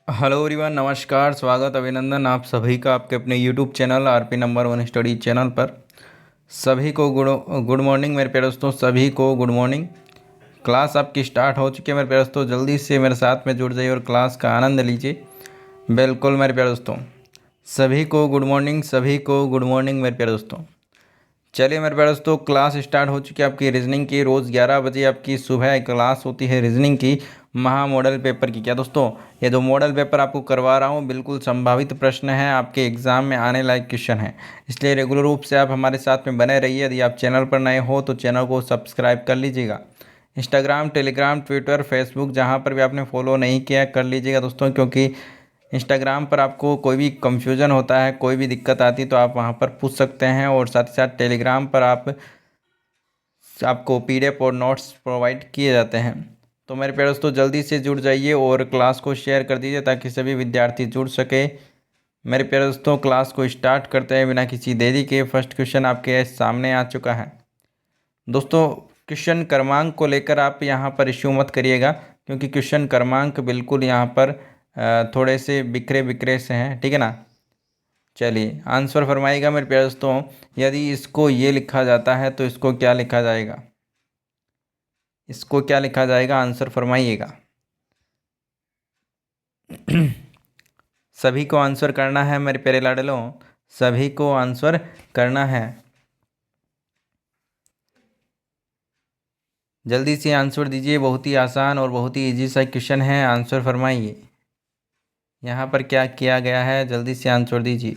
Hello everyone, नमस्कार, स्वागत, अभिनंदन आप सभी का आपके अपने YouTube channel RP number one study channel पर। सभी को गुड गुड मॉर्निंग मेरे प्यारे दोस्तों, सभी को गुड मॉर्निंग। क्लास आपकी स्टार्ट हो चुकी है मेरे प्यारे दोस्तों, जल्दी से मेरे साथ में जुड़ जाइए और क्लास का आनंद लीजिए। बिल्कुल मेरे प्यारे दोस्तों, सभी को गुड मॉर्निंग, सभी को गुड मॉर्निंग मेरे प्यारे दोस्तों। चलिए मेरे प्यारे दोस्तों, क्लास स्टार्ट हो चुकी है आपकी रीजनिंग की। रोज़ 11 बजे आपकी सुबह क्लास होती है रीजनिंग की, महा मॉडल पेपर की। क्या दोस्तों, ये जो मॉडल पेपर आपको करवा रहा हूँ बिल्कुल संभावित प्रश्न है, आपके एग्जाम में आने लायक क्वेश्चन है। इसलिए रेगुलर रूप से आप हमारे साथ में बने रहिए। यदि आप चैनल पर नए हो तो चैनल को सब्सक्राइब कर लीजिएगा। इंस्टाग्राम, टेलीग्राम, ट्विटर, फेसबुक जहाँ पर भी आपने फॉलो नहीं किया कर लीजिएगा दोस्तों, क्योंकि इंस्टाग्राम पर आपको कोई भी कंफ्यूजन होता है, कोई भी दिक्कत आती है तो आप वहाँ पर पूछ सकते हैं। और साथ ही साथ टेलीग्राम पर आपको पीडीएफ और नोट्स प्रोवाइड किए जाते हैं। तो मेरे प्यारे दोस्तों, जल्दी से जुड़ जाइए और क्लास को शेयर कर दीजिए ताकि सभी विद्यार्थी जुड़ सके। मेरे प्यारे दोस्तों, क्लास को स्टार्ट करते हैं बिना किसी देरी के। फर्स्ट क्वेश्चन आपके सामने आ चुका है दोस्तों। क्वेश्चन क्रमांक को लेकर आप यहाँ पर इश्यू मत करिएगा, क्योंकि क्वेश्चन क्रमांक बिल्कुल यहाँ पर थोड़े से बिखरे बिखरे से हैं, ठीक है ना। चलिए आंसर फरमाइएगा मेरे प्यारे दोस्तों। यदि इसको ये लिखा जाता है तो इसको क्या लिखा जाएगा, इसको क्या लिखा जाएगा, आंसर फरमाइएगा। सभी को आंसर करना है मेरे प्यारे लाडलों, सभी को आंसर करना है। जल्दी से आंसर दीजिए, बहुत ही आसान और बहुत ही इजी सा क्वेश्चन है, आंसर फरमाइए। यहाँ पर क्या किया गया है, जल्दी से आंसर दीजिए।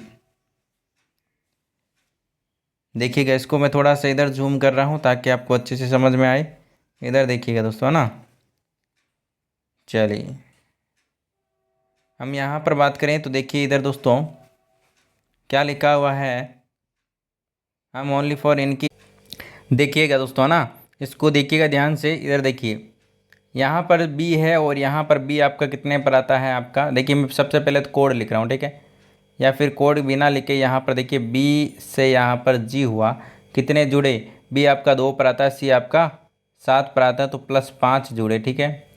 देखिएगा, इसको मैं थोड़ा सा इधर जूम कर रहा हूँ ताकि आपको अच्छे से समझ में आए। इधर देखिएगा दोस्तों, है ना। चलिए हम यहाँ पर बात करें तो देखिए इधर दोस्तों क्या लिखा हुआ है। हम ओनली फॉर इनकी देखिएगा दोस्तों, है ना। इसको देखिएगा ध्यान से, इधर देखिए। यहाँ पर बी है और यहाँ पर बी आपका कितने पर आता है आपका। देखिए मैं सबसे पहले तो कोड लिख रहा हूँ, ठीक है, या फिर कोड बिना लिखे यहाँ पर देखिए बी से यहाँ पर जी हुआ, कितने जुड़े। बी आपका 2 पर आता है, सी आपका 7 पर आता है, तो +5 जुड़े, ठीक है।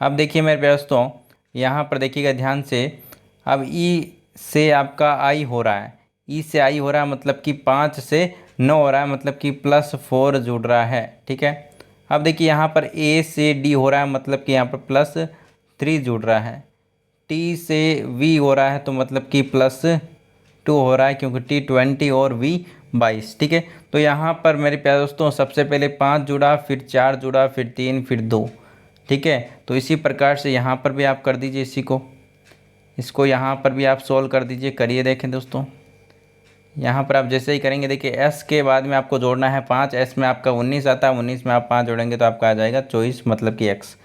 अब देखिए मेरे प्यारे दोस्तों, यहाँ पर देखिएगा ध्यान से। अब ई से आपका आई हो रहा है, ई से आई हो रहा है मतलब कि 5 से 9 हो रहा है, मतलब कि +4 जुड़ रहा है, ठीक है। अब देखिए यहाँ पर ए से डी हो रहा है, मतलब कि यहाँ पर +3 जुड़ रहा है। टी से वी हो रहा है तो मतलब कि +2 हो रहा है, क्योंकि टी 20 और वी 22, ठीक है। तो यहाँ पर मेरे प्यारे दोस्तों सबसे पहले 5 जुड़ा, फिर 4 जुड़ा, फिर 3, फिर 2, ठीक है। तो इसी प्रकार से यहाँ पर भी आप कर दीजिए इसी को, इसको यहाँ पर भी आप सोल्व कर दीजिए। करिए देखें दोस्तों, यहाँ पर आप जैसे ही करेंगे देखिए एस के बाद में आपको जोड़ना है 5, एस में आपका 19 आता है, 19 में आप 5 जोड़ेंगे तो आपका आ जाएगा 24, मतलब कि एक्स।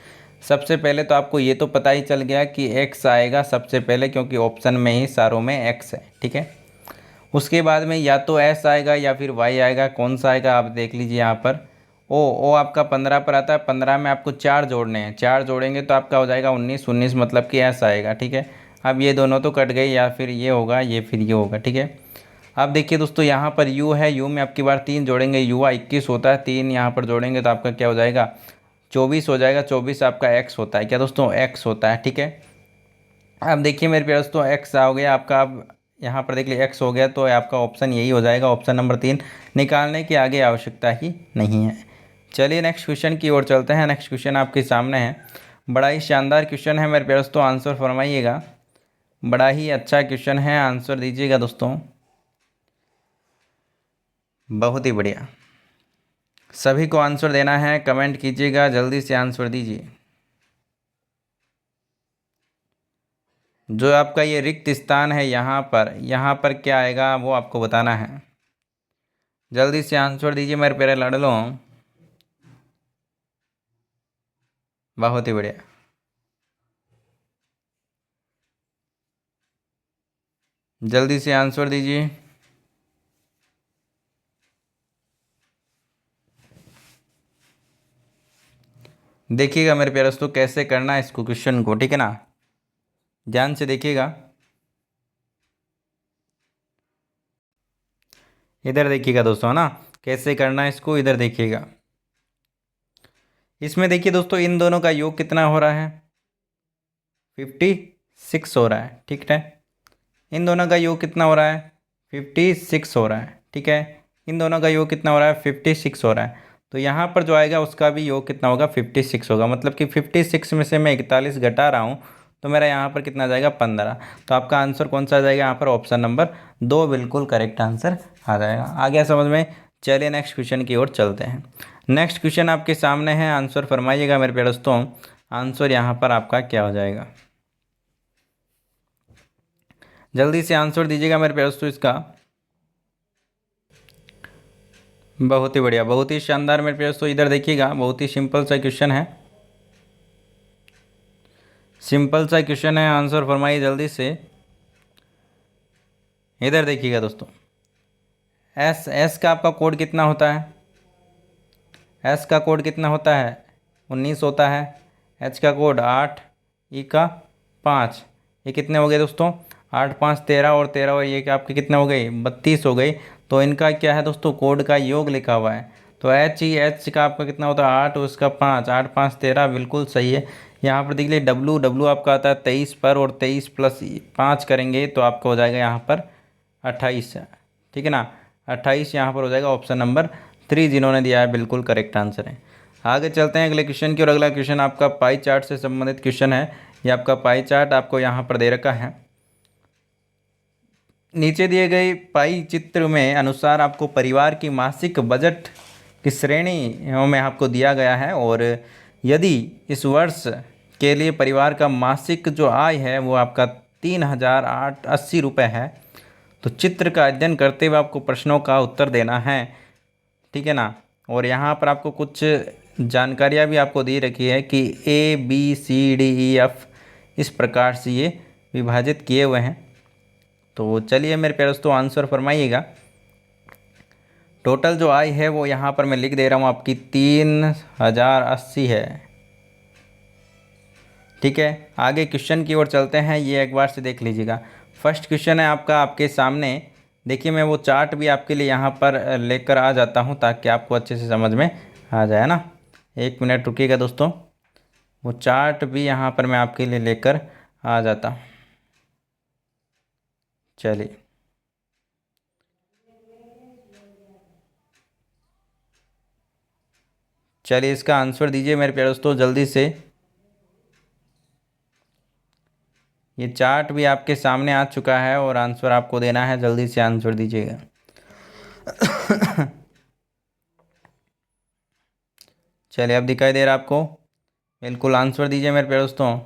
सबसे पहले तो आपको ये तो पता ही चल गया कि एक्स आएगा सबसे पहले, क्योंकि ऑप्शन में ही सारों में एक्स है, ठीक है। उसके बाद में या तो एस आएगा या फिर वाई आएगा, कौन सा आएगा आप देख लीजिए। यहाँ पर ओ आपका 15 पर आता है, 15 में आपको 4 जोड़ने हैं, 4 जोड़ेंगे तो आपका हो जाएगा 19, 19 मतलब कि एस आएगा, ठीक है। अब ये दोनों तो कट गए, या फिर ये होगा, ये फिर ये होगा, ठीक है। अब देखिए दोस्तों यहाँ पर u है, u में आपकी बार 3 जोड़ेंगे, युवा 21 होता है, 3 यहाँ पर जोड़ेंगे तो आपका क्या हो जाएगा 24 हो जाएगा। 24 आपका x होता है, क्या दोस्तों x होता है, ठीक है। अब देखिए मेरे प्यारे दोस्तों x आ गया आपका। अब यहाँ पर देख लीजिए x हो गया, तो आपका ऑप्शन यही हो जाएगा, ऑप्शन नंबर 3। निकालने की आगे आवश्यकता ही नहीं है। चलिए नेक्स्ट क्वेश्चन की ओर चलते हैं। नेक्स्ट क्वेश्चन आपके सामने है, बड़ा ही शानदार क्वेश्चन है मेरे प्यारे दोस्तों, आंसर फरमाइएगा। बड़ा ही अच्छा क्वेश्चन है, आंसर दीजिएगा दोस्तों। बहुत ही बढ़िया, सभी को आंसर देना है, कमेंट कीजिएगा, जल्दी से आंसर दीजिए। जो आपका ये रिक्त स्थान है यहाँ पर क्या आएगा वो आपको बताना है। जल्दी से आंसर दीजिए मेरे प्यारे लाडलों। बहुत ही बढ़िया, जल्दी से आंसर दीजिए। देखिएगा मेरे प्यारे दोस्तों कैसे करना है इसको क्वेश्चन को, ठीक है ना। ध्यान से देखिएगा, इधर देखिएगा दोस्तों, है ना, कैसे करना है इसको, इधर देखिएगा। इसमें देखिए दोस्तों इन दोनों का योग कितना हो रहा है, 6 हो रहा है, ठीक है। इन दोनों का योग कितना हो रहा है? 56 हो रहा है, ठीक है। इन दोनों का योग कितना हो रहा है? 56 हो रहा है। तो यहाँ पर जो आएगा उसका भी योग कितना होगा? 56 होगा। मतलब कि 56 में से मैं 41 घटा रहा हूँ, तो मेरा यहाँ पर कितना आ जाएगा? 15। तो आपका आंसर कौन सा आ जाएगा यहाँ पर? ऑप्शन नंबर 2 बिल्कुल करेक्ट आंसर आ जाएगा। आ गया समझ में? चलिए नेक्स्ट क्वेश्चन की ओर चलते हैं। नेक्स्ट क्वेश्चन आपके सामने है, आंसर फरमाइएगा मेरे प्यारे दोस्तों। आंसर यहाँ पर आपका क्या हो जाएगा? जल्दी से आंसर दीजिएगा मेरे प्यारे दोस्तों इसका। बहुत ही बढ़िया, बहुत ही शानदार मेरे प्यारे दोस्तों। इधर देखिएगा, बहुत ही सिंपल सा क्वेश्चन है, सिंपल सा क्वेश्चन है। आंसर फरमाइए जल्दी से। इधर देखिएगा दोस्तों, एस का आपका कोड कितना होता है? एस का कोड कितना होता है? 19 होता है। एच का कोड 8, ई का 5। ये कितने हो गए दोस्तों? 8 5 13, और 13 और ये आपके कितने हो गए? 32 हो गई। तो इनका क्या है दोस्तों? कोड का योग लिखा हुआ है। तो एच का आपका कितना होता है? 8, उसका 5, 8 5 13, बिल्कुल सही है। यहाँ पर देखिए डब्लू आपका आता है 23 पर, और 23 प्लस 5 करेंगे तो आपका हो जाएगा यहाँ पर 28, ठीक है ना। 28 यहाँ पर हो जाएगा। ऑप्शन नंबर 3 जिन्होंने दिया है बिल्कुल करेक्ट आंसर है। आगे चलते हैं अगले क्वेश्चन की, और अगला क्वेश्चन आपका पाई चार्ट से संबंधित क्वेश्चन है। ये आपका पाई चार्ट आपको यहाँ पर दे रखा है। नीचे दिए गए पाई चित्र में अनुसार आपको परिवार की मासिक बजट की श्रेणी में आपको दिया गया है, और यदि इस वर्ष के लिए परिवार का मासिक जो आय है वो आपका 3080 रुपये है, तो चित्र का अध्ययन करते हुए आपको प्रश्नों का उत्तर देना है, ठीक है ना। और यहाँ पर आपको कुछ जानकारियाँ भी आपको दी रखी है कि ABCDEF इस प्रकार से ये विभाजित किए हुए हैं। तो चलिए मेरे प्यारे दोस्तों आंसर फरमाइएगा। टोटल जो आय है वो यहाँ पर मैं लिख दे रहा हूँ आपकी 3080 है, ठीक है। आगे क्वेश्चन की ओर चलते हैं, ये एक बार से देख लीजिएगा। फर्स्ट क्वेश्चन है आपका आपके सामने। देखिए मैं वो चार्ट भी आपके लिए यहाँ पर लेकर आ जाता हूँ ताकि आपको अच्छे से समझ में आ जाए ना। 1 मिनट रुकिएगा दोस्तों, वो चार्ट भी यहाँ पर मैं आपके लिए लेकर आ जाता हूँ। चलिए चलिए इसका आंसर दीजिए मेरे प्यारे दोस्तों जल्दी से। ये चार्ट भी आपके सामने आ चुका है और आंसर आपको देना है, जल्दी से आंसर दीजिएगा। चलिए अब दिखाई दे रहा है आपको? बिल्कुल आंसर दीजिए मेरे प्यारे दोस्तों।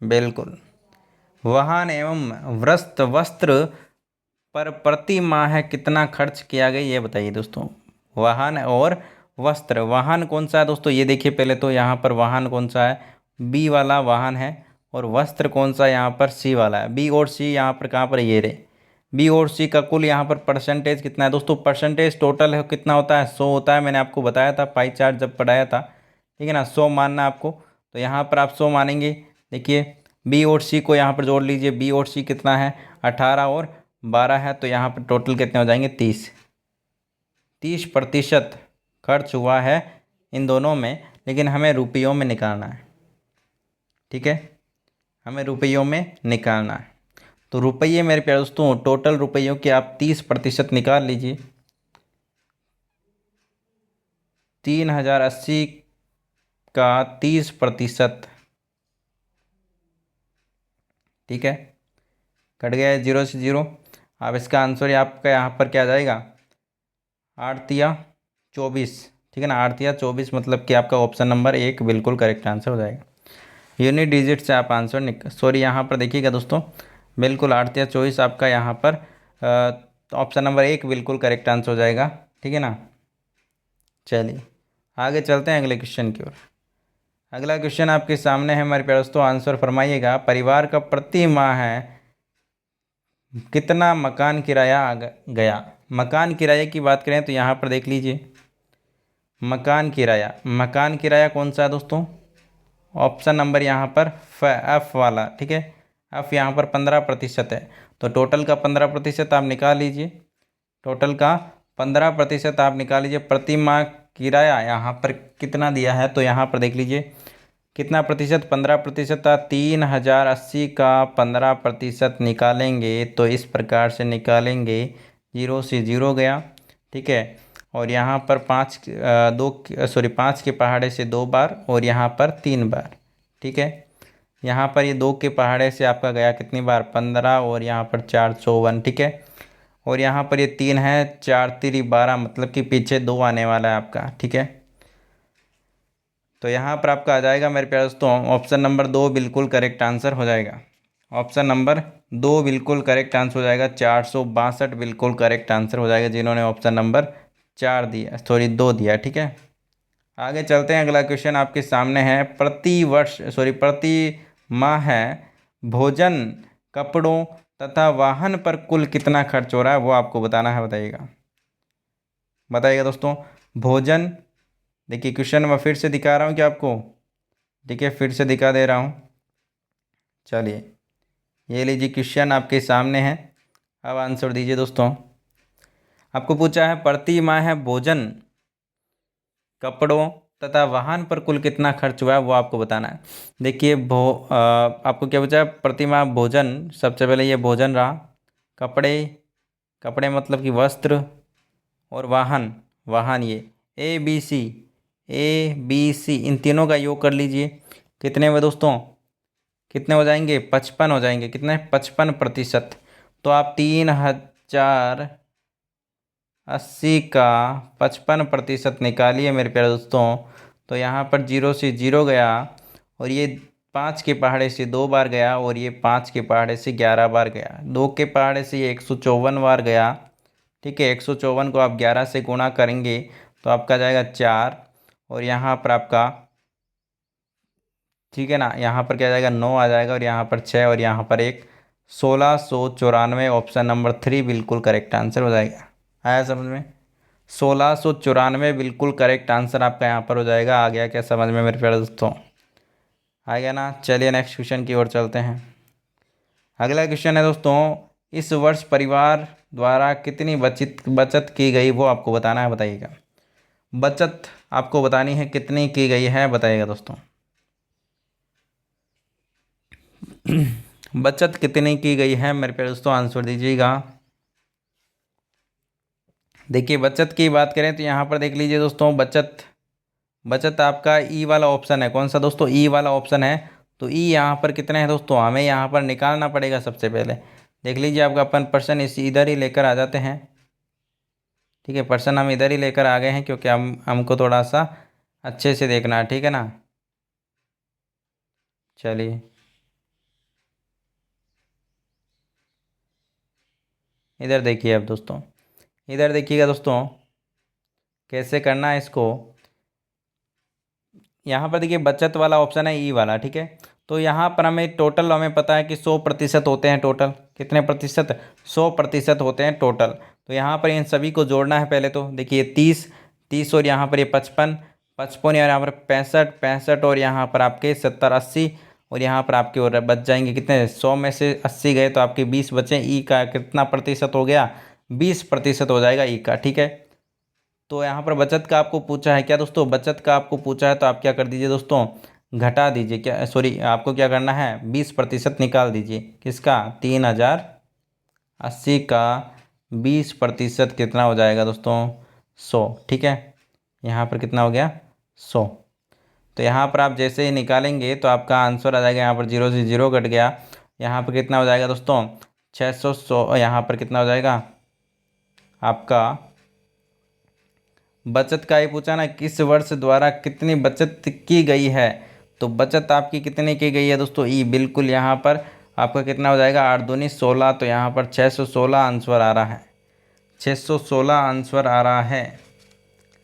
बिल्कुल। वाहन एवं वस्त्र पर प्रति माह कितना खर्च किया गया ये बताइए दोस्तों। वाहन और वस्त्र, वाहन कौन सा है दोस्तों? ये देखिए पहले तो यहाँ पर वाहन कौन सा है? बी वाला वाहन है। और वस्त्र कौन सा यहाँ पर? सी वाला है। बी और सी यहाँ पर कहाँ पर? ये रे। बी और सी का कुल यहाँ पर परसेंटेज कितना है दोस्तों? परसेंटेज टोटल है कितना होता है? 100 होता है। मैंने आपको बताया था पाई चार्ट जब पढ़ाया था, ठीक है ना। 100 मानना आपको, तो यहाँ पर आप 100 मानेंगे। देखिए बी और सी को यहाँ पर जोड़ लीजिए। बी और सी कितना है? 18 और 12 है, तो यहाँ पर टोटल कितने हो जाएंगे? 30% खर्च हुआ है इन दोनों में, लेकिन हमें रुपयों में निकालना है, ठीक है। हमें रुपयों में निकालना है। तो रुपये मेरे प्यारे दोस्तों, टोटल रुपयों के आप 30% निकाल लीजिए। 3080 का 30%, ठीक है। कट गया है 0 से 0। अब इसका आंसर आपका यहाँ पर क्या आ जाएगा? 8 तिया 24, ठीक है ना। 8 तिया 24 मतलब कि आपका ऑप्शन नंबर 1 बिल्कुल करेक्ट आंसर हो जाएगा। यूनिट डिजिट से आप आंसर सॉरी यहाँ पर देखिएगा दोस्तों, बिल्कुल 8 तिया 24 आपका यहाँ पर ऑप्शन नंबर 1 बिल्कुल करेक्ट आंसर हो जाएगा, ठीक है ना। चलिए आगे चलते हैं अगले क्वेश्चन की ओर। अगला क्वेश्चन आपके सामने है हमारे प्यारे दोस्तों, आंसर फरमाइएगा। परिवार का प्रति माह है कितना मकान किराया गया? मकान किराए की बात करें तो यहाँ पर देख लीजिए, मकान किराया कौन सा है दोस्तों? ऑप्शन नंबर यहाँ पर एफ वाला, ठीक है। एफ यहाँ पर 15% है, तो टोटल का 15% आप निकाल लीजिए। टोटल का 15% आप निकाल लीजिए। प्रति माह किराया यहाँ पर कितना दिया है, तो यहाँ पर देख लीजिए कितना प्रतिशत, 15% था। 3080 का 15% निकालेंगे तो इस प्रकार से निकालेंगे, 0 से 0 गया, ठीक है। और यहाँ पर 5 के पहाड़े से 2 बार और यहाँ पर 3 बार, ठीक है। यहाँ पर ये 2 के पहाड़े से आपका गया कितनी बार, 15, और यहाँ पर 4 54, ठीक है। और यहाँ पर ये 3 है, 4 3 12, मतलब कि पीछे 2 आने वाला है आपका, ठीक है। तो यहाँ पर आपका आ जाएगा मेरे प्यारे दोस्तों ऑप्शन नंबर 2 बिल्कुल करेक्ट आंसर हो जाएगा। ऑप्शन नंबर 2 बिल्कुल करेक्ट आंसर हो जाएगा, 462 बिल्कुल करेक्ट आंसर हो जाएगा जिन्होंने ऑप्शन नंबर 4 दिया, सॉरी 2 दिया, ठीक है। आगे चलते हैं, अगला क्वेश्चन आपके सामने है। प्रति माह है भोजन, कपड़ों तथा वाहन पर कुल कितना खर्च हो रहा है, वो आपको बताना है। बताइएगा दोस्तों। भोजन, देखिए क्वेश्चन मैं फिर से दिखा रहा हूँ कि आपको, ठीक है, फिर से दिखा दे रहा हूँ। चलिए ये लीजिए क्वेश्चन आपके सामने है, अब आंसर दीजिए दोस्तों। आपको पूछा है प्रति माह है भोजन, कपड़ों तथा वाहन पर कुल कितना खर्च हुआ है, वो आपको बताना है। देखिए आपको क्या पूछा है, प्रति माह भोजन, सबसे पहले ये भोजन रहा, कपड़े मतलब कि वस्त्र, और वाहन ये ए बी सी इन तीनों का योग कर लीजिए, कितने में दोस्तों, कितने हो जाएंगे, 55 हो जाएंगे, कितने, 55%। तो आप 3080 का 55% निकालिए मेरे प्यारे दोस्तों, तो यहाँ पर 0 से 0 गया, और ये 5 के पहाड़े से 2 बार गया, और ये 5 के पहाड़े से 11 बार गया, 2 के पहाड़े से ये 154 बार गया, ठीक है। 154 को आप 11 से गुणा करेंगे तो आपका जाएगा 4, और यहाँ पर आपका, ठीक है ना, यहाँ पर क्या जाएगा, 9 आ जाएगा, और यहाँ पर 6, और यहाँ पर 1, 1694, ऑप्शन नंबर 3 बिल्कुल करेक्ट आंसर हो जाएगा। आया समझ में, 1694 बिल्कुल करेक्ट आंसर आपका यहाँ पर हो जाएगा। आ गया क्या समझ में मेरे प्यारे दोस्तों, आ गया ना। चलिए नेक्स्ट क्वेश्चन की ओर चलते हैं। अगला क्वेश्चन है दोस्तों, इस वर्ष परिवार द्वारा कितनी बचत की गई, वो आपको बताना है। बताइएगा, बचत आपको बतानी है कितनी की गई है, बताइएगा दोस्तों। बचत कितनी की गई है मेरे प्यारे दोस्तों, आंसर दीजिएगा। देखिए बचत की बात करें तो यहाँ पर देख लीजिए दोस्तों, बचत आपका ई वाला ऑप्शन है, कौन सा दोस्तों, ई वाला ऑप्शन है। तो ई यहाँ पर कितने हैं दोस्तों, हमें यहाँ पर निकालना पड़ेगा। सबसे पहले देख लीजिए, आपका अपन पर्सन इधर ही लेकर आ जाते हैं, ठीक है। पर्सन हम इधर ही लेकर आ गए हैं क्योंकि हमको थोड़ा सा अच्छे से देखना है, ठीक है ना। चलिए इधर देखिए, अब दोस्तों इधर देखिएगा दोस्तों, कैसे करना है इसको। यहाँ पर देखिए बचत वाला ऑप्शन है ई वाला, ठीक है। तो यहाँ पर हमें पता है कि 100% होते हैं टोटल, कितने प्रतिशत, 100% होते हैं टोटल। तो यहाँ पर इन सभी को जोड़ना है पहले। तो देखिए 30 और यहाँ पर ये 55 और यहाँ पर 65 और यहाँ पर आपके 70 80, और यहाँ पर आपके और बच जाएंगे कितने, 100 में से 80 गए तो आपके 20 बचे। ई का कितना प्रतिशत हो गया, 20% हो जाएगा ई का, ठीक है। तो यहाँ पर बचत का आपको पूछा है क्या दोस्तों, बचत का आपको पूछा है तो आप क्या कर दीजिए दोस्तों, घटा दीजिए, क्या सॉरी आपको क्या करना है, 20% निकाल दीजिए, किसका, 3080 का 20% कितना हो जाएगा दोस्तों, 100, ठीक है। यहाँ पर कितना हो गया, 100। तो यहाँ पर आप जैसे ही निकालेंगे तो आपका आंसर आ जाएगा, यहाँ पर 0 से 0 कट गया, यहाँ पर कितना हो जाएगा दोस्तों, 600, यहाँ पर कितना हो जाएगा आपका, बचत का ही पूछा ना, किस वर्ष द्वारा कितनी बचत की गई है। तो बचत आपकी कितनी की गई है दोस्तों, ई बिल्कुल यहाँ पर आपका कितना हो जाएगा, 8 दूनी 16, तो यहाँ पर 616 आंसर आ रहा है, 616 आंसर आ रहा है।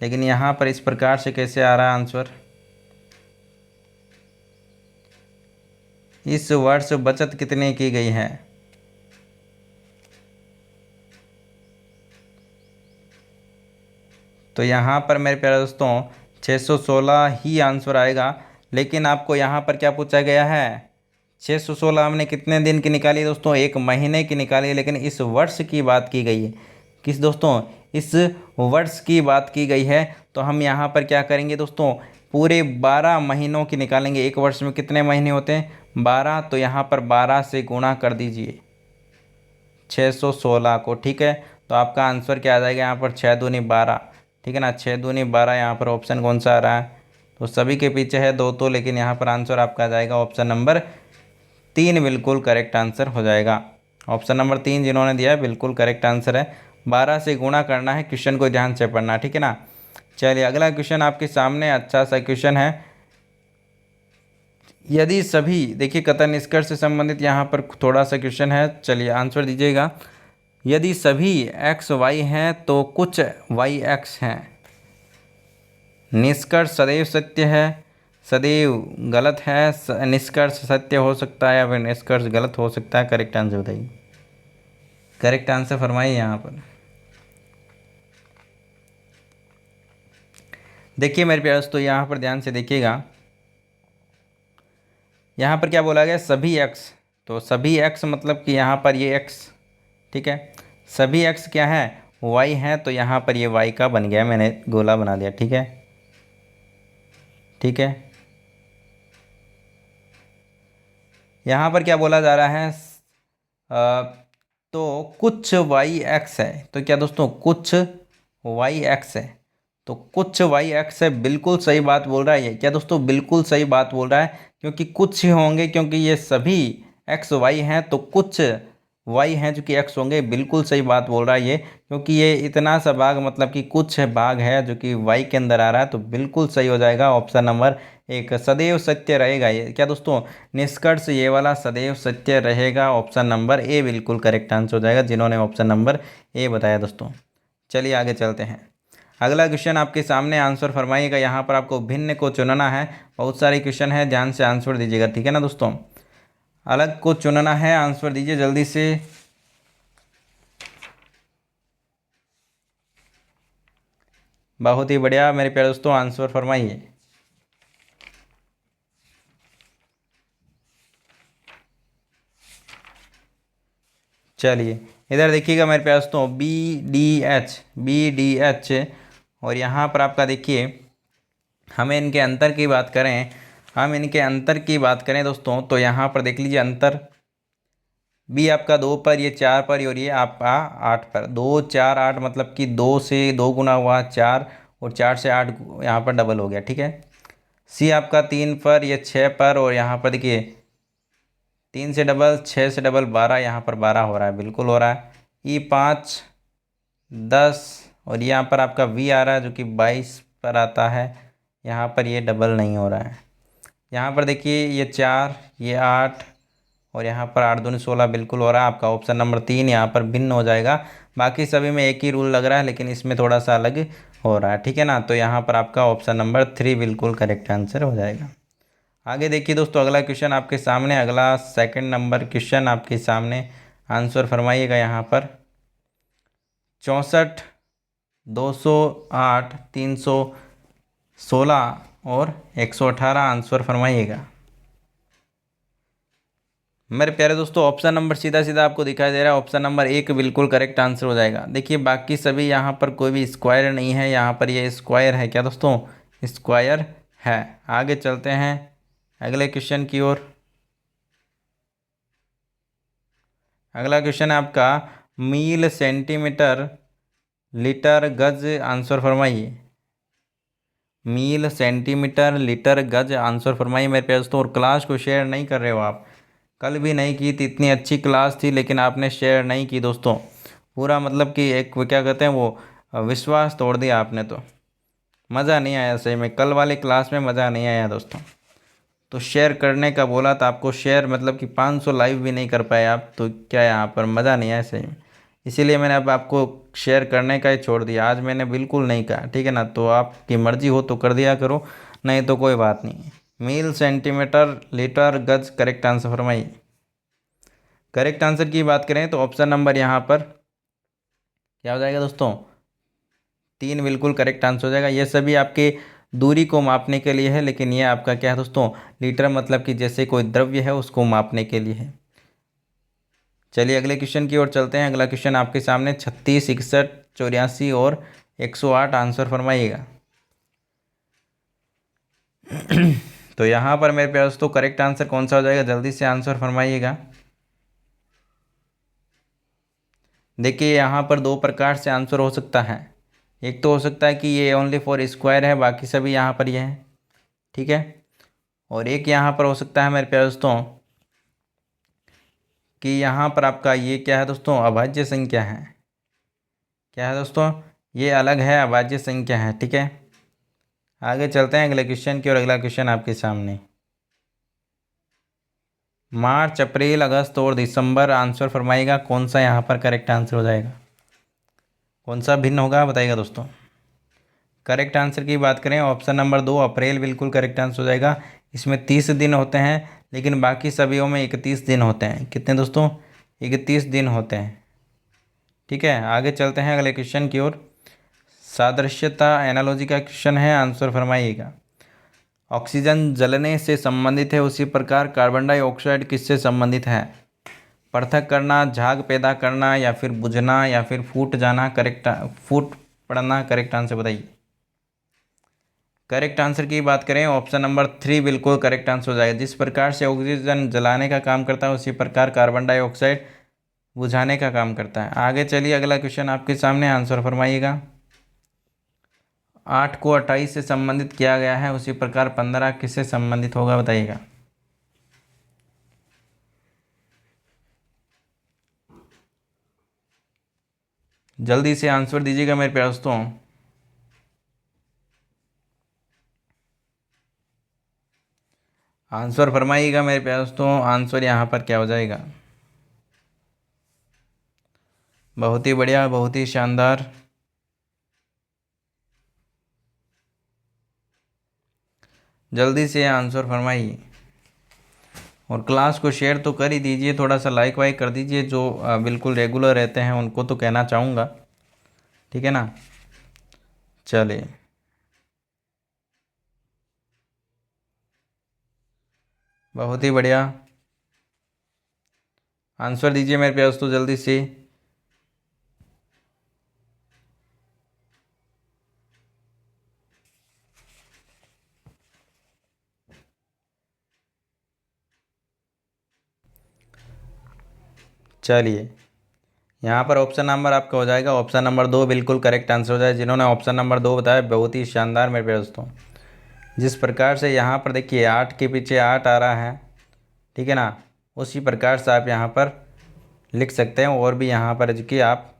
लेकिन यहाँ पर इस प्रकार से कैसे आ रहा है आंसर, इस वर्ष बचत कितनी की गई है। तो यहाँ पर मेरे प्यारे दोस्तों 616 ही आंसर आएगा। लेकिन आपको यहाँ पर क्या पूछा गया है, 616 हमने कितने दिन की निकाली दोस्तों, 1 महीने की निकाली। लेकिन इस वर्ष की बात की गई है, किस दोस्तों, इस वर्ष की बात की गई है, तो हम यहाँ पर क्या करेंगे दोस्तों, पूरे 12 महीनों की निकालेंगे। एक वर्ष में कितने महीने होते हैं, 12, तो यहाँ पर 12 से गुणा कर दीजिए 616 को, ठीक है। तो आपका आंसर क्या आ जाएगा यहाँ पर, 6 दूनी 12, ठीक है ना, 6 दूनी 12। यहाँ पर ऑप्शन कौन सा आ रहा है, तो सभी के पीछे है 2 तो, लेकिन यहाँ पर आंसर आपका आ जाएगा ऑप्शन नंबर 3 बिल्कुल करेक्ट आंसर हो जाएगा। ऑप्शन नंबर 3 जिन्होंने दिया है बिल्कुल करेक्ट आंसर है। 12 से गुणा करना है, क्वेश्चन को ध्यान से पढ़ना, ठीक है ना। चलिए अगला क्वेश्चन आपके सामने, अच्छा सा क्वेश्चन है। यदि सभी, देखिए कथन निष्कर्ष से संबंधित यहाँ पर थोड़ा सा क्वेश्चन है, चलिए आंसर दीजिएगा। यदि सभी एक्स वाई हैं तो कुछ वाई एक्स हैं, निष्कर्ष सदैव सत्य है, सदैव गलत है, निष्कर्ष सत्य हो सकता है या फिर निष्कर्ष गलत हो सकता है। करेक्ट आंसर बताइए, करेक्ट आंसर फरमाइए यहाँ पर। देखिए मेरे प्यारे दोस्तों, यहाँ पर ध्यान से देखिएगा, यहाँ पर क्या बोला गया, सभी एक्स, तो सभी एक्स मतलब कि यहाँ पर ये एक्स, ठीक है, सभी एक्स क्या है, वाई हैं, तो यहाँ पर ये वाई का बन गया, मैंने गोला बना दिया, ठीक है, ठीक है। यहाँ पर क्या बोला जा रहा है, तो कुछ वाई एक्स है, तो क्या दोस्तों कुछ वाई एक्स है, तो कुछ वाई एक्स है, बिल्कुल सही बात बोल रहा है ये, क्या दोस्तों बिल्कुल सही बात बोल रहा है, क्योंकि कुछ ही होंगे, क्योंकि ये सभी एक्स वाई हैं, तो कुछ वाई हैं जो कि एक्स होंगे, बिल्कुल सही बात बोल रहा है ये, क्योंकि ये इतना सा भाग मतलब कि कुछ भाग है जो कि वाई के अंदर आ रहा है, तो बिल्कुल सही हो जाएगा ऑप्शन नंबर 1, सदैव सत्य रहेगा ये, क्या दोस्तों निष्कर्ष ये वाला सदैव सत्य रहेगा, ऑप्शन नंबर ए बिल्कुल करेक्ट आंसर हो जाएगा, जिन्होंने ऑप्शन नंबर ए बताया दोस्तों। चलिए आगे चलते हैं, अगला क्वेश्चन आपके सामने, आंसर फरमाइएगा। यहाँ पर आपको भिन्न को चुनना है, बहुत सारे क्वेश्चन है, ध्यान से आंसर दीजिएगा, ठीक है ना दोस्तों। अलग को चुनना है, आंसर दीजिए जल्दी से। बहुत ही बढ़िया मेरे प्यारे दोस्तों, आंसर फरमाइए। चलिए इधर देखिएगा मेरे प्यारे दोस्तों, बी डी एच, और यहाँ पर आपका देखिए, हमें इनके अंतर की बात करें, हम इनके अंतर की बात करें दोस्तों, तो यहाँ पर देख लीजिए अंतर, बी आपका 2 पर, ये 4 पर, और ये आपका 8 पर, 2 4 8 मतलब कि 2 से 2 गुना हुआ 4, और 4 से 8 यहाँ पर डबल हो गया, ठीक है। सी आपका 3 पर, ये 6 पर, और यहाँ पर देखिए 3 से डबल, 6 से डबल 12, यहाँ पर 12 हो रहा है, बिल्कुल हो रहा है। ई 5 10, और यहाँ पर आपका वी आ रहा है जो कि 22 पर आता है, यहाँ पर ये डबल नहीं हो रहा है। यहाँ पर देखिए ये 4, ये 8, और यहाँ पर 8 दूनी 16 बिल्कुल हो रहा है, आपका ऑप्शन नंबर 3 यहाँ पर भिन्न हो जाएगा। बाकी सभी में एक ही रूल लग रहा है, लेकिन इसमें थोड़ा सा अलग हो रहा है, ठीक है ना। तो यहाँ पर आपका ऑप्शन नंबर 3 बिल्कुल करेक्ट आंसर हो जाएगा। आगे देखिए दोस्तों, अगला क्वेश्चन आपके सामने, अगला सेकंड नंबर क्वेश्चन आपके सामने, आंसर फरमाइएगा यहाँ पर। 64 208 316 और 118, आंसर फरमाइएगा। मेरे प्यारे दोस्तों, ऑप्शन नंबर सीधा सीधा आपको दिखाई दे रहा है, ऑप्शन नंबर 1 बिल्कुल करेक्ट आंसर हो जाएगा। देखिए बाकी सभी यहाँ पर कोई भी स्क्वायर नहीं है, यहाँ पर ये स्क्वायर है, क्या दोस्तों स्क्वायर है। आगे चलते हैं अगले क्वेश्चन की ओर। अगला क्वेश्चन है आपका, मील सेंटीमीटर लीटर गज, आंसर फरमाइए। मील सेंटीमीटर लीटर गज, आंसर फरमाइए मेरे प्यारे दोस्तों। और क्लास को शेयर नहीं कर रहे हो आप, कल भी नहीं की थी, इतनी अच्छी क्लास थी, लेकिन आपने शेयर नहीं की दोस्तों। पूरा मतलब कि एक वो क्या कहते हैं, वो विश्वास तोड़ दिया आपने, तो मज़ा नहीं आया सही में, कल वाली क्लास में मज़ा नहीं आया दोस्तों। तो शेयर करने का बोला था आपको, शेयर मतलब कि 500 लाइव भी नहीं कर पाए आप, तो क्या यहाँ पर मज़ा नहीं आया सही में, इसीलिए मैंने अब आपको शेयर करने का ही छोड़ दिया, आज मैंने बिल्कुल नहीं कहा, ठीक है ना। तो आपकी मर्ज़ी हो तो कर दिया करो, नहीं तो कोई बात नहीं। मील सेंटीमीटर लीटर गज, करेक्ट आंसर फरमाइए। करेक्ट आंसर की बात करें तो ऑप्शन नंबर यहाँ पर क्या हो जाएगा दोस्तों, 3 बिल्कुल करेक्ट आंसर हो जाएगा। ये सभी आपके दूरी को मापने के लिए है, लेकिन ये आपका क्या है दोस्तों, लीटर मतलब कि जैसे कोई द्रव्य है उसको मापने के लिए है। चलिए अगले क्वेश्चन की ओर चलते हैं। अगला क्वेश्चन आपके सामने 36, 61, 84 और 108 आंसर फरमाइएगा। तो यहाँ पर मेरे पास तो करेक्ट आंसर कौन सा हो जाएगा, जल्दी से आंसर फरमाइएगा। देखिए यहाँ पर दो प्रकार से आंसर हो सकता है। एक तो हो सकता है कि ये ओनली फॉर स्क्वायर है, बाकी सभी यहाँ पर ये है, ठीक है। और एक यहाँ पर हो सकता है मेरे प्यारे दोस्तों कि यहाँ पर आपका ये क्या है दोस्तों, अभाज्य संख्या है। क्या है दोस्तों, ये अलग है, अभाज्य संख्या है, ठीक है। आगे चलते हैं अगले क्वेश्चन की और अगला क्वेश्चन आपके सामने मार्च, अप्रैल, अगस्त और दिसंबर आंसर फरमाइएगा। कौन सा यहाँ पर करेक्ट आंसर हो जाएगा, कौन सा भिन्न होगा बताइएगा दोस्तों। करेक्ट आंसर की बात करें ऑप्शन नंबर 2 अप्रैल बिल्कुल करेक्ट आंसर हो जाएगा। इसमें 30 दिन होते हैं, लेकिन बाकी सभीयों में 31 दिन होते हैं। कितने दोस्तों, 31 दिन होते हैं, ठीक है। आगे चलते हैं अगले क्वेश्चन की ओर। सादृश्यता एनालॉजी का क्वेश्चन है, आंसर फरमाइएगा। ऑक्सीजन जलने से संबंधित है, उसी प्रकार कार्बन डाइऑक्साइड किससे संबंधित है। पृथक करना, झाग पैदा करना, या फिर बुझना, या फिर फूट जाना, फूट पड़ना करेक्ट आंसर बताइए। करेक्ट आंसर की बात करें ऑप्शन नंबर 3 बिल्कुल करेक्ट आंसर हो जाएगा। जिस प्रकार से ऑक्सीजन जलाने का काम करता है, उसी प्रकार कार्बन डाइऑक्साइड बुझाने का काम करता है। आगे चलिए अगला क्वेश्चन आपके सामने, आंसर फरमाइएगा। 8 को 28 से संबंधित किया गया है, उसी प्रकार 15 किससे संबंधित होगा बताइएगा। जल्दी से आंसर दीजिएगा मेरे प्यारे दोस्तों। आंसर फरमाइएगा मेरे प्यारे दोस्तों, आंसर यहाँ पर क्या हो जाएगा। बहुत ही बढ़िया, बहुत ही शानदार। जल्दी से आंसर फरमाइए और क्लास को शेयर तो कर ही दीजिए, थोड़ा सा लाइक वाइक कर दीजिए। जो बिल्कुल रेगुलर रहते हैं उनको तो कहना चाहूँगा, ठीक है ना। चलिए बहुत ही बढ़िया, आंसर दीजिए मेरे प्यारे दोस्तों जल्दी से। चलिए यहाँ पर ऑप्शन नंबर आपका हो जाएगा ऑप्शन नंबर 2 बिल्कुल करेक्ट आंसर हो जाए। जिन्होंने ऑप्शन नंबर 2 बताया बहुत ही शानदार मेरे प्यारे दोस्तों। जिस प्रकार से यहाँ पर देखिए 8 के पीछे 8 आ रहा है, ठीक है ना, उसी प्रकार से आप यहाँ पर लिख सकते हैं। और भी यहाँ पर कि आप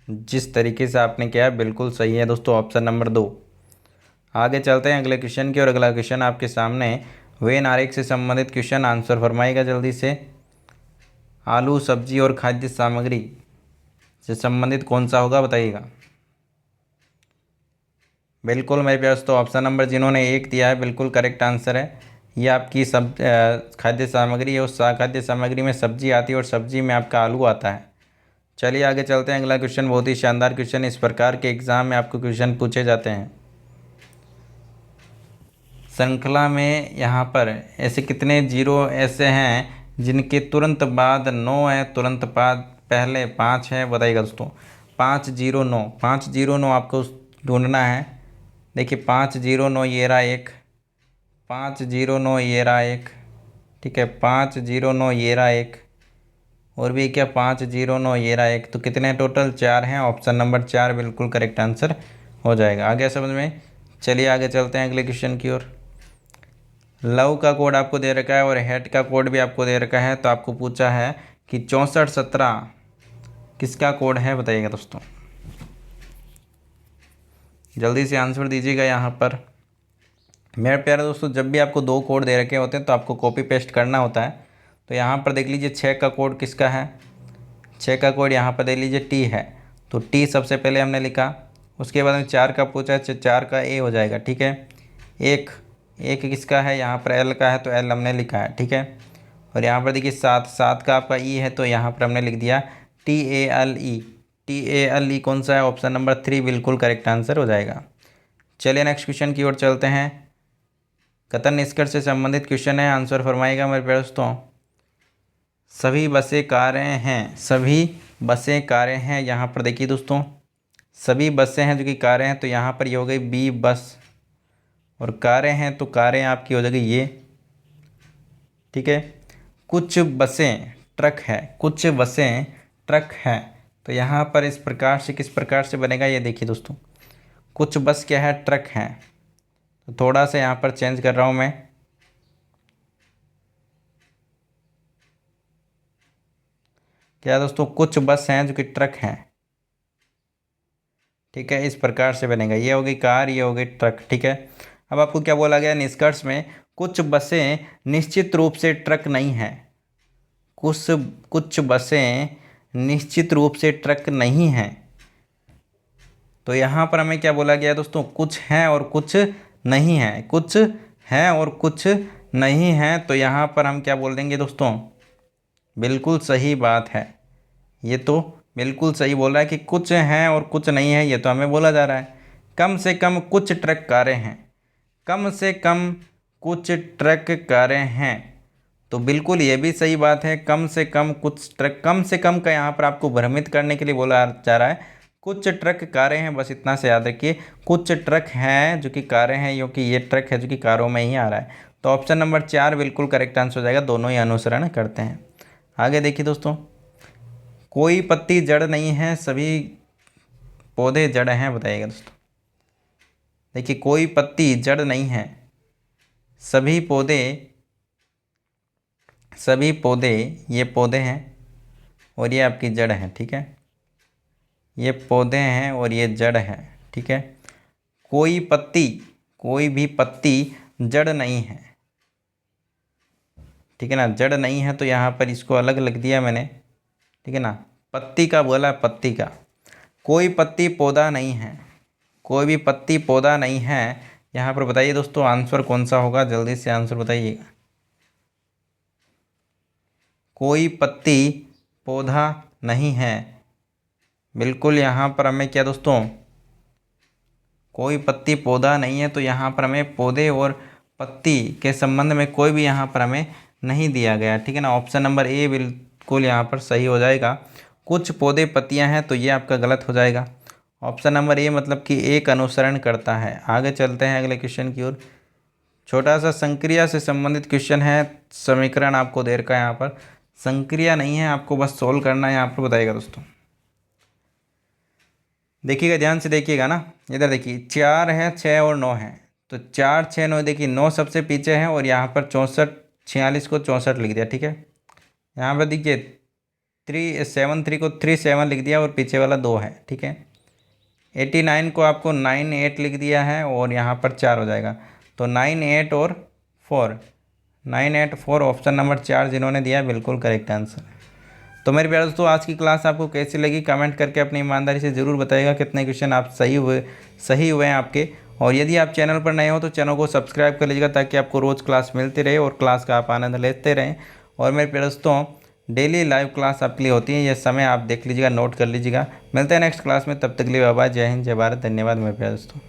जिस तरीके से आपने किया है बिल्कुल सही है दोस्तों, ऑप्शन नंबर 2। आगे चलते हैं अगले क्वेश्चन की और अगला क्वेश्चन आपके सामने वेन आरेख से संबंधित क्वेश्चन, आंसर फरमाइएगा जल्दी से। आलू, सब्जी और खाद्य सामग्री से संबंधित कौन सा होगा बताइएगा। बिल्कुल मेरे प्यारे दोस्तों ऑप्शन नंबर जिन्होंने 1 दिया है बिल्कुल करेक्ट आंसर है। ये आपकी खाद्य सामग्री है, उस खाद्य सामग्री में सब्जी आती है और सब्जी में आपका आलू आता है। चलिए आगे चलते हैं, अगला क्वेश्चन बहुत ही शानदार क्वेश्चन। इस प्रकार के एग्ज़ाम में आपको क्वेश्चन पूछे जाते हैं। श्रृंखला में यहाँ पर ऐसे कितने जीरो ऐसे हैं जिनके तुरंत बाद 9 है, तुरंत बाद पहले 5 है, बताइएगा दोस्तों। 509, 509 आपको ढूंढना है। देखिए 509 ये रहा एक, 509 ये रहा एक, ठीक है, 509 ये रहा एक, और भी क्या 509 ये रहा एक। तो कितने टोटल, 4 हैं। ऑप्शन नंबर 4 बिल्कुल करेक्ट आंसर हो जाएगा। आ गया समझ में। चलिए आगे चलते हैं अगले क्वेश्चन की ओर। लव का कोड आपको दे रखा है और हेड का कोड भी आपको दे रखा है। तो आपको पूछा है कि 6417 किसका कोड है बताइएगा दोस्तों। जल्दी से आंसर दीजिएगा यहाँ पर। मेरे प्यारे दोस्तों जब भी आपको 2 कोड दे रखे होते हैं तो आपको कॉपी पेस्ट करना होता है। तो यहाँ पर देख लीजिए 6 का कोड किसका है, 6 का कोड यहाँ पर देख लीजिए टी है। तो टी सबसे पहले हमने लिखा, उसके बाद में 4 का पूछा है, 4 का ए हो जाएगा, ठीक है। एक एक किसका है, यहाँ पर एल का है तो एल हमने लिखा है, ठीक है। और यहाँ पर देखिए 7 का आपका ई है तो यहाँ पर हमने लिख दिया TALE। TALE कौन सा है, ऑप्शन नंबर 3 बिल्कुल करेक्ट आंसर हो जाएगा। चलिए नेक्स्ट क्वेश्चन की ओर चलते हैं। कथन निष्कर्ष से संबंधित क्वेश्चन है, आंसर फरमाइएगा मेरे प्यारे दोस्तों। सभी बसें कारें हैं, सभी बसें कारें हैं। यहाँ पर देखिए दोस्तों, सभी बसें हैं जो कि कारें हैं, तो यहाँ पर ये हो गई बी बस, और कारें हैं तो कारें आपकी हो जाएगी ये, ठीक है। कुछ बसें ट्रक है, कुछ बसें ट्रक हैं, तो यहाँ पर इस प्रकार से किस प्रकार से बनेगा ये देखिए दोस्तों, कुछ बस क्या है, ट्रक हैं। तो थोड़ा सा यहाँ पर चेंज कर रहा हूँ मैं, क्या दोस्तों, कुछ बस हैं जो कि ट्रक हैं, ठीक है। इस प्रकार से बनेगा, ये हो गई कार, ये हो गई ट्रक, ठीक है। अब आपको क्या बोला गया निष्कर्ष में, कुछ बसें निश्चित रूप से ट्रक नहीं हैं, कुछ कुछ बसें निश्चित रूप से ट्रक नहीं हैं। तो यहाँ पर हमें क्या बोला गया दोस्तों, कुछ हैं और कुछ नहीं हैं, कुछ हैं और कुछ नहीं हैं। तो यहाँ पर हम क्या बोल देंगे दोस्तों, बिल्कुल सही बात है, ये तो बिल्कुल सही बोल रहा है कि कुछ हैं और कुछ नहीं है, ये तो हमें बोला जा रहा है। कम से कम कुछ ट्रक कारें हैं, कम से कम कुछ ट्रक कारें हैं, तो बिल्कुल ये भी सही बात है। कम से कम कुछ ट्रक, कम से कम का यहाँ पर आपको भ्रमित करने के लिए बोला जा रहा है, कुछ ट्रक कारें हैं, बस इतना से याद रखिए, कुछ ट्रक हैं जो कि कारें हैं, क्योंकि ये ट्रक है जो कि कारों में ही आ रहा है। तो ऑप्शन नंबर 4 बिल्कुल करेक्ट आंसर हो जाएगा, दोनों ही अनुसरण करते हैं। आगे देखिए दोस्तों, कोई पत्ती जड़ नहीं है, सभी पौधे जड़ हैं, बताइएगा दोस्तों। देखिए, कोई पत्ती जड़ नहीं है, सभी पौधे, सभी पौधे, ये पौधे हैं और ये आपकी जड़ है, ठीक है। ये पौधे हैं और ये जड़ है, ठीक है। कोई पत्ती, कोई भी पत्ती जड़ नहीं है, ठीक है ना, जड़ नहीं है, तो यहाँ पर इसको अलग लिख दिया मैंने, ठीक है ना। पत्ती का बोला, पत्ती का, कोई पत्ती पौधा नहीं है, कोई भी पत्ती पौधा नहीं है। यहाँ पर बताइए दोस्तों आंसर कौन सा होगा, जल्दी से आंसर बताइएगा। कोई पत्ती पौधा नहीं है, बिल्कुल यहाँ पर हमें क्या दोस्तों, कोई पत्ती पौधा नहीं है, तो यहाँ पर हमें पौधे और पत्ती के संबंध में कोई भी यहाँ पर हमें नहीं दिया गया, ठीक है ना। ऑप्शन नंबर ए बिल्कुल यहाँ पर सही हो जाएगा। कुछ पौधे पत्तियाँ हैं, तो ये आपका गलत हो जाएगा। ऑप्शन नंबर ए मतलब कि एक अनुसरण करता है। आगे चलते हैं अगले क्वेश्चन की ओर। छोटा सा संक्रिया से संबंधित क्वेश्चन है, समीकरण आपको दे रखा है, यहाँ पर संक्रिया नहीं है, आपको बस सोल्व करना है। यहाँ पर बताइएगा दोस्तों, देखिएगा ध्यान से देखिएगा ना, इधर देखिए 4 है, 6 और 9 है, तो 4 6 9, देखिए 9 सबसे पीछे है और यहाँ पर 64 46 को 64 लिख दिया, ठीक है। यहाँ पर देखिए 373 को 37 लिख दिया और पीछे वाला 2 है, ठीक है। 89 को आपको 98 लिख दिया है और यहाँ पर 4 हो जाएगा, तो 98 और 4, 984, ऑप्शन नंबर 4 जिन्होंने दिया बिल्कुल करेक्ट आंसर। तो मेरे प्यारे दोस्तों, आज की क्लास आपको कैसी लगी कमेंट करके अपनी ईमानदारी से ज़रूर बताइएगा, कितने क्वेश्चन आप सही हुए हैं आपके। और यदि आप चैनल पर नए हो तो चैनल को सब्सक्राइब कर लीजिएगा, ताकि आपको रोज़ क्लास मिलती रहे और क्लास का आप आनंद लेते रहें। और मेरे प्यारे दोस्तों, डेली लाइव क्लास आपके लिए होती है, यह समय आप देख लीजिएगा, नोट कर लीजिएगा। मिलते हैं नेक्स्ट क्लास में, तब तक के लिए बाय बाय, जय हिंद, जय भारत, धन्यवाद मेरे प्यारे दोस्तों।